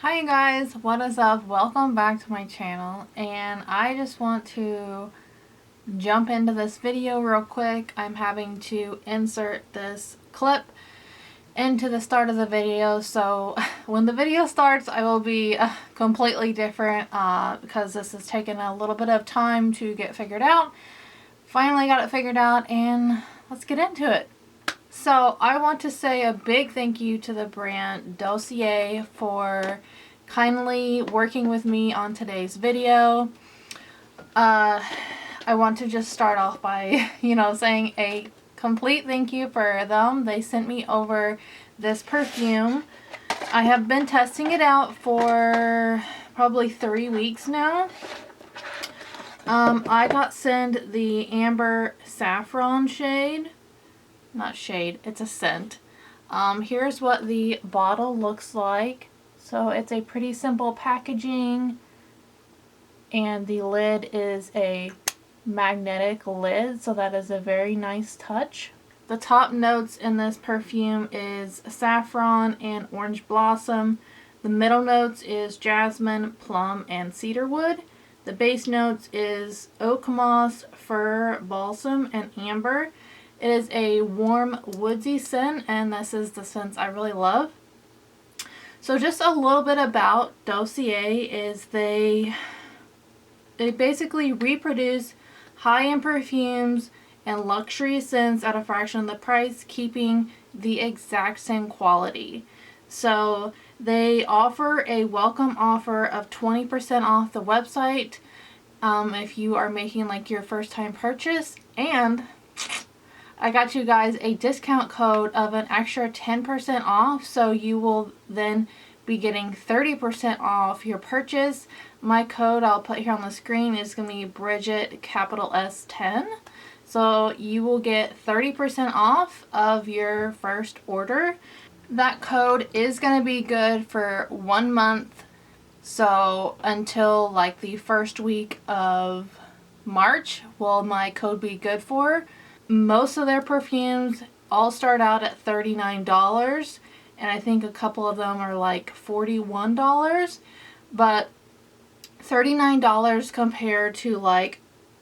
Hi guys, what is up? Welcome back to my channel, and I just want to jump into this video real quick. I'm having to insert this clip into the start of the video, so when the video starts I will be completely different because this has taken a little bit of time to get figured out. Finally got it figured out, and let's get into it. So I want to say a big thank you to the brand Dossier for kindly working with me on today's video. I want to just start off by, saying a complete thank you for them. They sent me over this perfume. I have been testing it out for probably 3 weeks now. I got sent the Amber Saffron shade. Not shade, it's a scent. Here's what the bottle looks like. So it's a pretty simple packaging, and the lid is a magnetic lid, so that is a very nice touch. The top notes in this perfume is saffron and orange blossom. The middle notes is jasmine, plum, and cedarwood. The base notes is oak moss, fir, balsam, and amber. It is a warm woodsy scent, and this is the scent I really love. So just a little bit about Dossier is they basically reproduce high-end perfumes and luxury scents at a fraction of the price, keeping the exact same quality. So they offer a welcome offer of 20% off the website if you are making like your first time purchase, and I got you guys a discount code of an extra 10% off, so you will then be getting 30% off your purchase. My code I'll put here on the screen is going to be Bridget capital S10. So you will get 30% off of your first order. That code is going to be good for 1 month, so until like the first week of March will my code be good for. Most of their perfumes all start out at $39, and I think a couple of them are like $41, but $39 compared to like,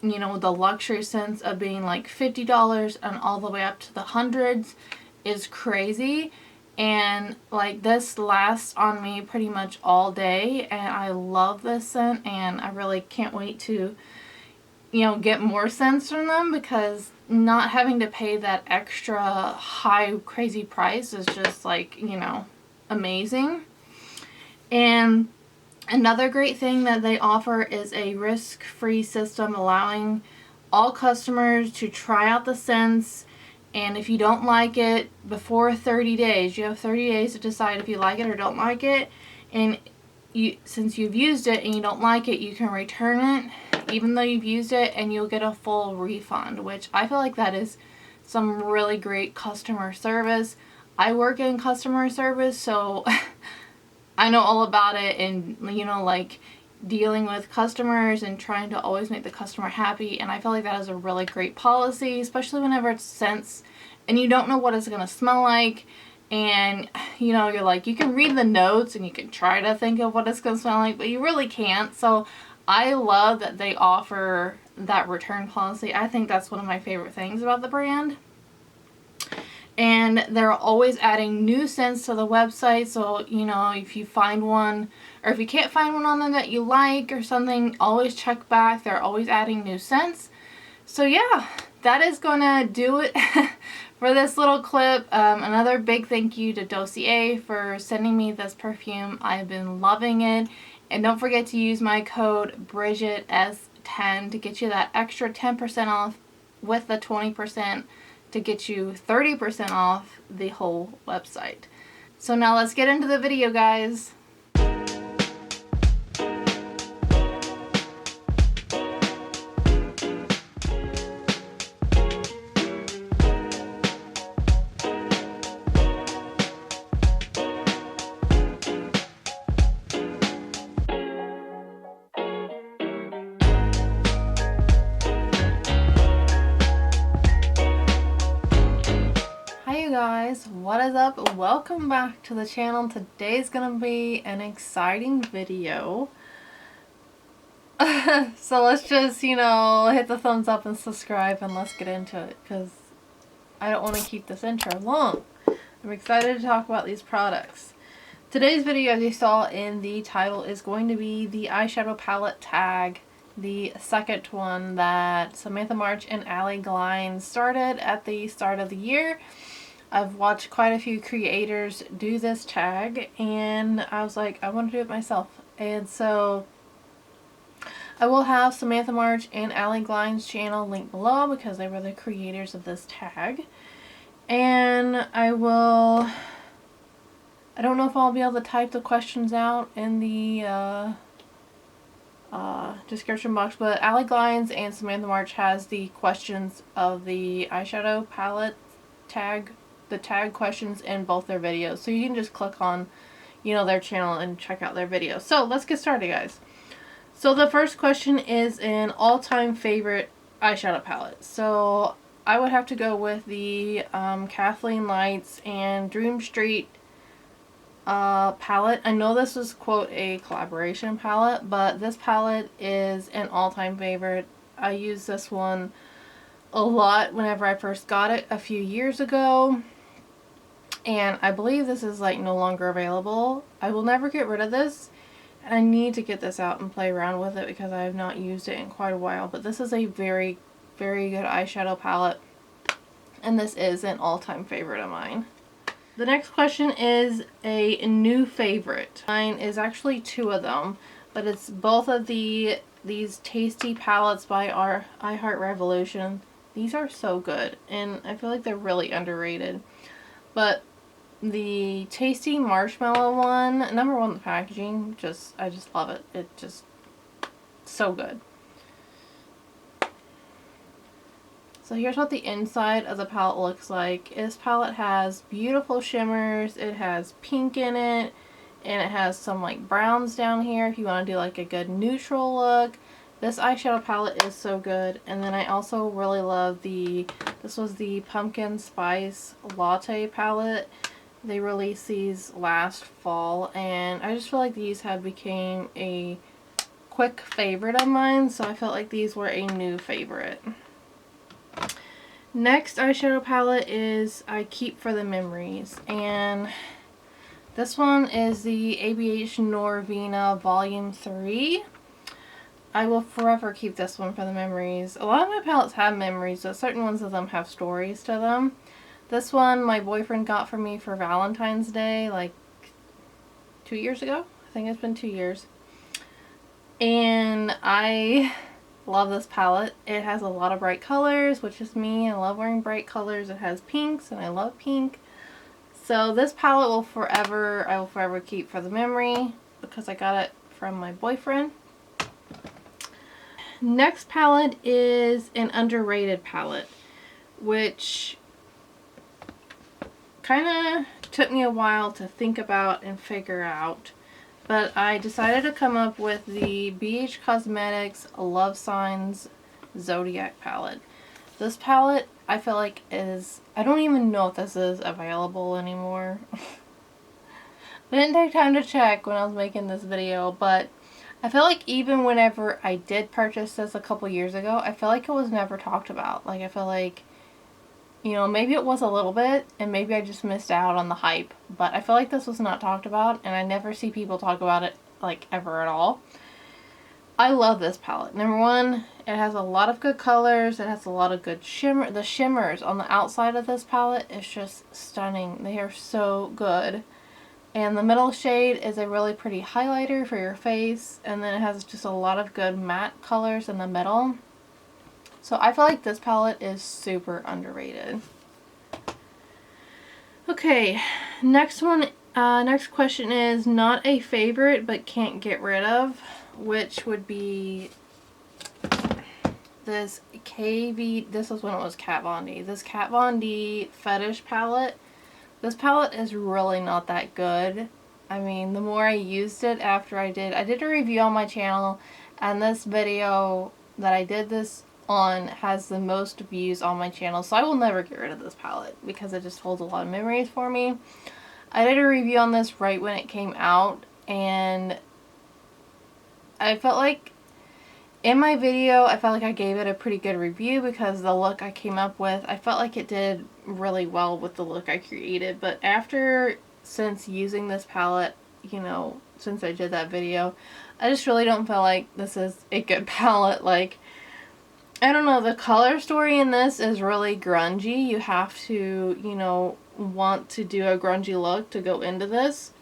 the luxury scents of being like $50 and all the way up to the hundreds is crazy. And like this lasts on me pretty much all day, and I love this scent, and I really can't wait to get more scents from them, because not having to pay that extra high crazy price is just like, amazing. And another great thing that they offer is a risk-free system, allowing all customers to try out the scents, and if you don't like it before 30 days, you have 30 days to decide if you like it or don't like it, and since you've used it and you don't like it, you can return it even though you've used it, and you'll get a full refund, which I feel like that is some really great customer service. I work in customer service, so I know all about it, and like dealing with customers and trying to always make the customer happy, and I feel like that is a really great policy, especially whenever it's scents and you don't know what it's going to smell like. And you're like, you can read the notes and you can try to think of what it's going to smell like, but you really can't. So I love that they offer that return policy. I think that's one of my favorite things about the brand. And they're always adding new scents to the website, so if you find one, or if you can't find one on them that you like or something, always check back. They're always adding new scents. So yeah, that is gonna do it for this little clip. Another big thank you to Dossier for sending me this perfume. I've been loving it. And don't forget to use my code BridgetS10 to get you that extra 10% off with the 20% to get you 30% off the whole website. So now let's get into the video, guys. guys, what is up? Welcome back to the channel. Today's gonna be an exciting video. So let's just, hit the thumbs up and subscribe and let's get into it because I don't want to keep this intro long. I'm excited to talk about these products. Today's video, as you saw in the title, is going to be the eyeshadow palette tag. The second one that Samantha March and Allie Glines started at the start of the year. I've watched quite a few creators do this tag and I was like, I want to do it myself. And so I will have Samantha March and Allie Glines' channel linked below because they were the creators of this tag. And I don't know if I'll be able to type the questions out in the description box, but Allie Glines and Samantha March has the questions of the eyeshadow palette tag, the tag questions in both their videos, so you can just click on their channel and check out their videos. So let's get started, guys. So the first question is an all-time favorite eyeshadow palette. So I would have to go with the Kathleen Lights and Dream Street palette. I know this was, quote, a collaboration palette, but this palette is an all-time favorite. I used this one a lot whenever I first got it a few years ago, and I believe this is like no longer available. I will never get rid of this, and I need to get this out and play around with it because I have not used it in quite a while, but this is a very, very good eyeshadow palette, and this is an all-time favorite of mine. The next question is a new favorite. Mine is actually two of them, but it's both of these Tasty palettes by our I Heart Revolution. These are so good, and I feel like they're really underrated. But the Tasty Marshmallow one, number one, the packaging, I just love it. It's just so good. So here's what the inside of the palette looks like. This palette has beautiful shimmers, it has pink in it, and it has some like browns down here if you want to do like a good neutral look. This eyeshadow palette is so good. And then I also really love this was the Pumpkin Spice Latte palette. They released these last fall, and I just feel like these have became a quick favorite of mine, so I felt like these were a new favorite. Next eyeshadow palette is I Keep for the Memories, and this one is the ABH Norvina Volume 3. I will forever keep this one for the memories. A lot of my palettes have memories, but certain ones of them have stories to them. This one my boyfriend got for me for Valentine's Day like 2 years ago. I think it's been 2 years. And I love this palette. It has a lot of bright colors, which is me. I love wearing bright colors. It has pinks, and I love pink. So this palette I will forever keep for the memory because I got it from my boyfriend. Next palette is an underrated palette, which kind of took me a while to think about and figure out. But I decided to come up with the BH Cosmetics Love Signs Zodiac palette. This palette, I feel like I don't even know if this is available anymore. I didn't take time to check when I was making this video, but I feel like even whenever I did purchase this a couple years ago, I feel like it was never talked about. Like, I feel like, maybe it was a little bit, and maybe I just missed out on the hype. But I feel like this was not talked about, and I never see people talk about it, like, ever at all. I love this palette. Number one, it has a lot of good colors. It has a lot of good shimmer. The shimmers on the outside of this palette is just stunning. They are so good. And the middle shade is a really pretty highlighter for your face, and then it has just a lot of good matte colors in the middle. So I feel like this palette is super underrated. Okay, next question is not a favorite but can't get rid of, which would be this KV, this was when it was Kat Von D. This Kat Von D Fetish palette. This palette is really not that good. I mean, the more I used it after I did a review on my channel, and this video that I did this has the most views on my channel, so I will never get rid of this palette because it just holds a lot of memories for me. I did a review on this right when it came out, and I felt like in my video, I felt like I gave it a pretty good review because the look I came up with, I felt like it did really well with the look I created. But since using this palette, you know, since I did that video, I just really don't feel like this is a good palette. Like, I don't know, the color story in this is really grungy. You have to, you know, want to do a grungy look to go into this.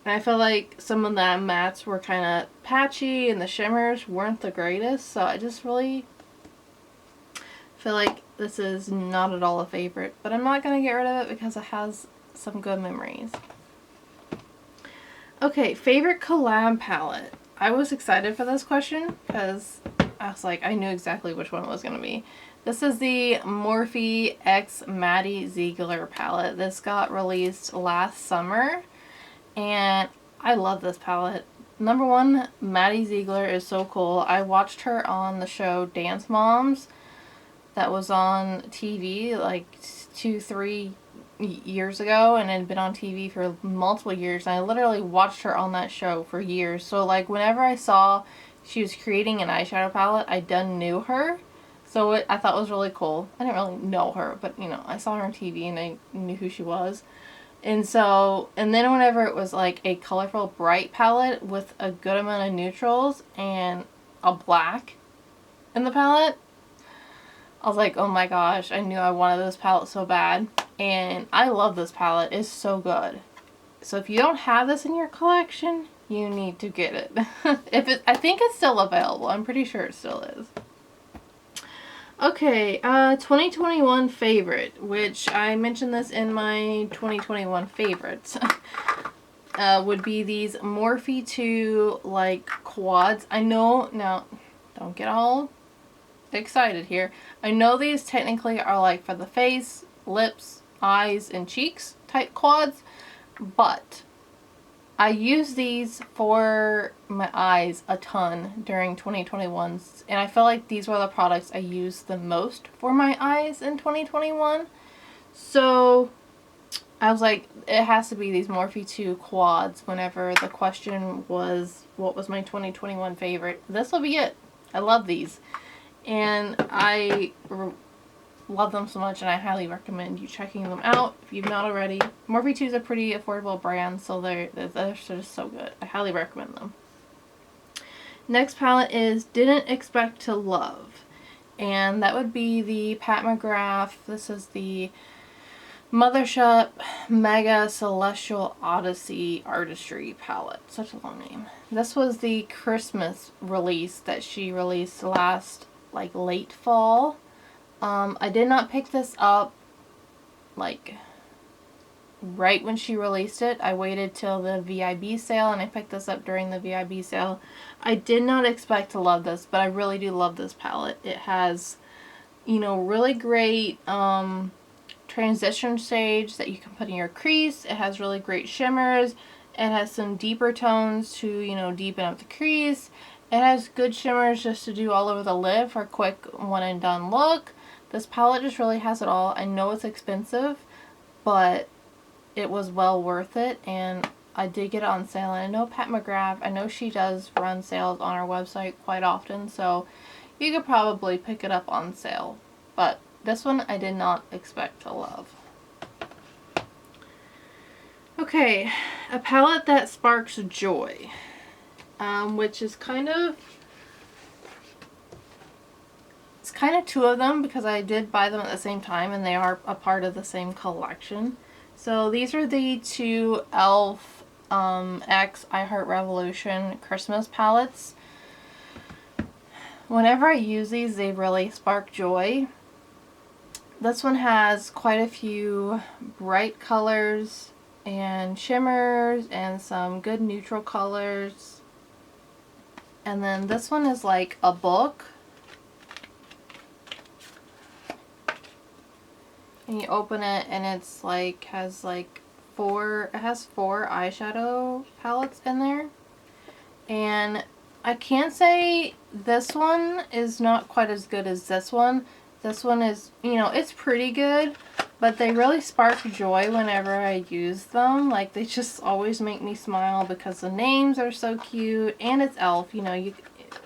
And I feel like some of the mattes were kind of patchy and the shimmers weren't the greatest. So I just really feel like this is not at all a favorite. But I'm not going to get rid of it because it has some good memories. Okay, favorite collab palette. I was excited for this question because I was like, I knew exactly which one it was going to be. This is the Morphe X Maddie Ziegler palette. This got released last summer. And I love this palette. Number one, Maddie Ziegler is so cool. I watched her on the show Dance Moms that was on TV like 2-3 years ago, and it had been on TV for multiple years. And I literally watched her on that show for years. So like whenever I saw she was creating an eyeshadow palette, I done knew her. So I thought it was really cool. I didn't really know her, but you know, I saw her on TV and I knew who she was. And then whenever it was like a colorful, bright palette with a good amount of neutrals and a black in the palette, I was like, oh my gosh, I knew I wanted this palette so bad. And I love this palette. It's so good. So if you don't have this in your collection, you need to get it. I think it's still available. I'm pretty sure it still is. Okay, 2021 favorite, which I mentioned this in my 2021 favorites, would be these Morphe 2, like, quads. I know, now, don't get all excited here. I know these technically are, like, for the face, lips, eyes, and cheeks type quads, but I use these for my eyes a ton during 2021, and I feel like these were the products I used the most for my eyes in 2021. So I was like, it has to be these Morphe 2 quads whenever the question was, what was my 2021 favorite? This will be it. I love these. And I love them so much, and I highly recommend you checking them out if you've not already. Morphe 2 is a pretty affordable brand, so they're just so good. I highly recommend them. Next palette is Didn't Expect to Love, and that would be the Pat McGrath. This is the Mothership Mega Celestial Odyssey Artistry palette. Such a long name. This was the Christmas release that she released last, like, late fall. I did not pick this up, like, right when she released it. I waited till the VIB sale, and I picked this up during the VIB sale. I did not expect to love this, but I really do love this palette. It has, you know, really great transition shades that you can put in your crease. It has really great shimmers. It has some deeper tones to, you know, deepen up the crease. It has good shimmers just to do all over the lid for a quick one and done look. This palette just really has it all. I know it's expensive, but it was well worth it, and I did get it on sale. And I know Pat McGrath, I know she does run sales on her website quite often, so you could probably pick it up on sale. But this one I did not expect to love. Okay, a palette that sparks joy, which is kind of two of them because I did buy them at the same time and they are a part of the same collection. So these are the two e.l.f. X I Heart Revolution Christmas palettes. Whenever I use these, they really spark joy. This one has quite a few bright colors and shimmers and some good neutral colors. And then this one is like a book. And you open it and it's like, has like four eyeshadow palettes in there. And I can't say this one is not quite as good as this one. This one is, you know, it's pretty good, but they really spark joy whenever I use them. Like, they just always make me smile because the names are so cute, and it's Elf. You know, I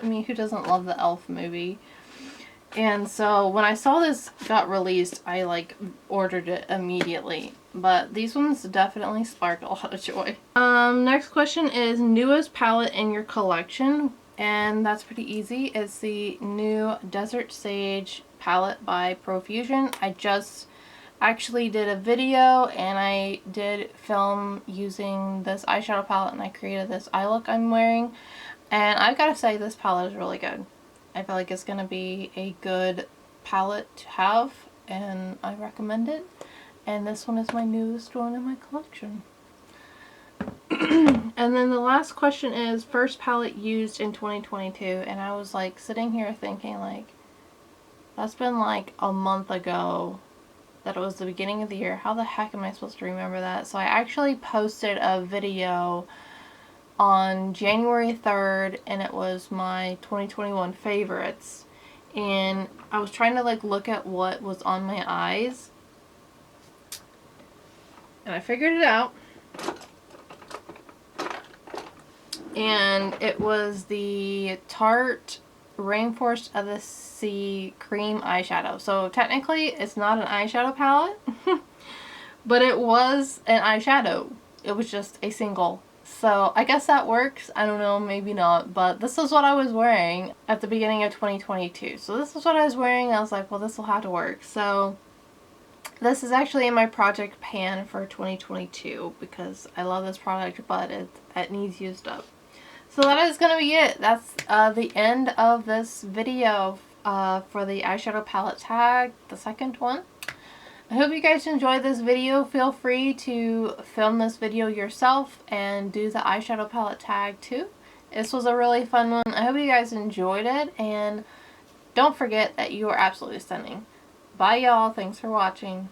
mean, who doesn't love the Elf movie? And so when I saw this got released, I like ordered it immediately. But these ones definitely spark a lot of joy. Next question is newest palette in your collection. And that's pretty easy. It's the new Desert Sage palette by Profusion. I just actually did a video and I did film using this eyeshadow palette, and I created this eye look I'm wearing. And I've got to say, this palette is really good. I feel like it's going to be a good palette to have, and I recommend it. And this one is my newest one in my collection. And then the last question is first palette used in 2022, and I was like sitting here thinking, like, that's been like a month ago that it was the beginning of the year. How the heck am I supposed to remember that? So I actually posted a video on January 3rd, and it was my 2021 favorites, and I was trying to like look at what was on my eyes, and I figured it out, and it was the Tarte Rainforest of the Sea cream eyeshadow. So technically it's not an eyeshadow palette but it was an eyeshadow. It was just a single. So I guess that works. I don't know, maybe not. But this is what I was wearing at the beginning of 2022. So this is what I was wearing. I was like, well, this will have to work. So this is actually in my project pan for 2022 because I love this product, but it needs used up. So that is going to be it. That's the end of this video for the eyeshadow palette tag, the second one. I hope you guys enjoyed this video. Feel free to film this video yourself and do the eyeshadow palette tag too. This was a really fun one. I hope you guys enjoyed it, and don't forget that you are absolutely stunning. Bye y'all. Thanks for watching.